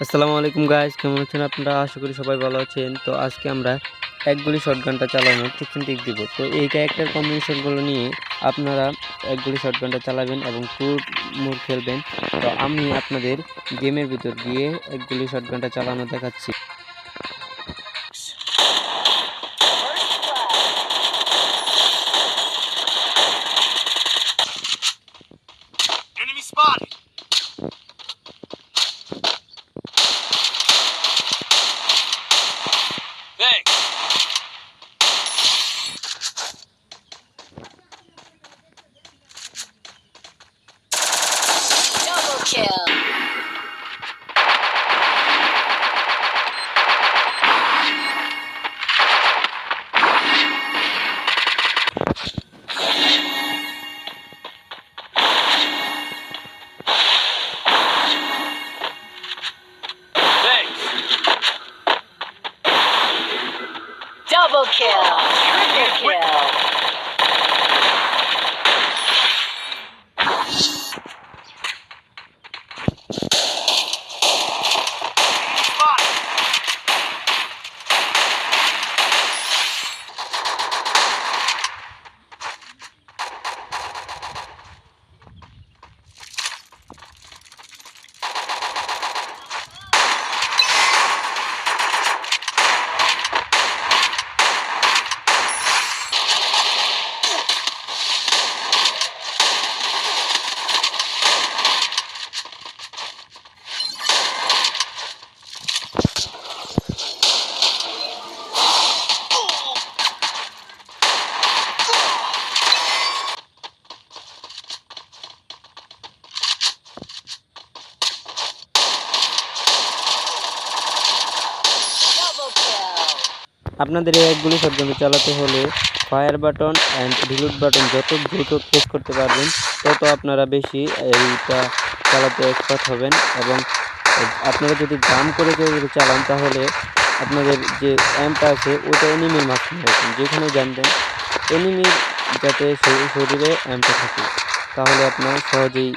আসসালামু আলাইকুম গাইস, কেমন আছেন আপনারা? আশা করি সবাই ভালো আছেন। তো আজকে আমরা এক গুলি শটগানটা চালানোর টিপস এন্ড ট্রিক দিব। তো এই ক্যারেক্টার কম্বিনেশনগুলো নিয়ে আপনারা এক গুলি শটগানটা চালাবেন এবং ট্যুর মোড খেলবেন। তো আমি আপনাদের গেমের ভিতর গিয়ে এক গুলি শটগানটা চালানো দেখাচ্ছি। Enemy spotted! Thanks. Double kill. Thanks. Double kill. Triple kill. Spotted! Double kill. আপনাদের এই এক গুলি শটগানটা চালাতে হলে fire button and reload button যত দ্রুত প্রেস করতে পারবেন তত আপনারা বেশি এইটা চালাতে এক্সপার্ট হবেন। এবং আপনারা যদি জাম্প করে যদি চালান তাহলে আপনাদের যে অ্যামটা আছে ওটা এনিমির মাঝখানে রাখবেন, যেখানে জানবেন এনিমির যাতে শরীরে অ্যামটা থাকে, তাহলে আপনারা সহজেই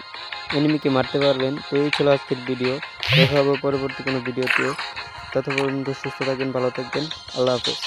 এনিমিকে মারতে পারবেন। তো এই ছিল আজকের ভিডিও। দেখা হবে পরবর্তী কোনো ভিডিওতে। ততক্ষণ পর্যন্ত সুস্থ থাকবেন, ভালো থাকবেন। আল্লাহ হাফেজ।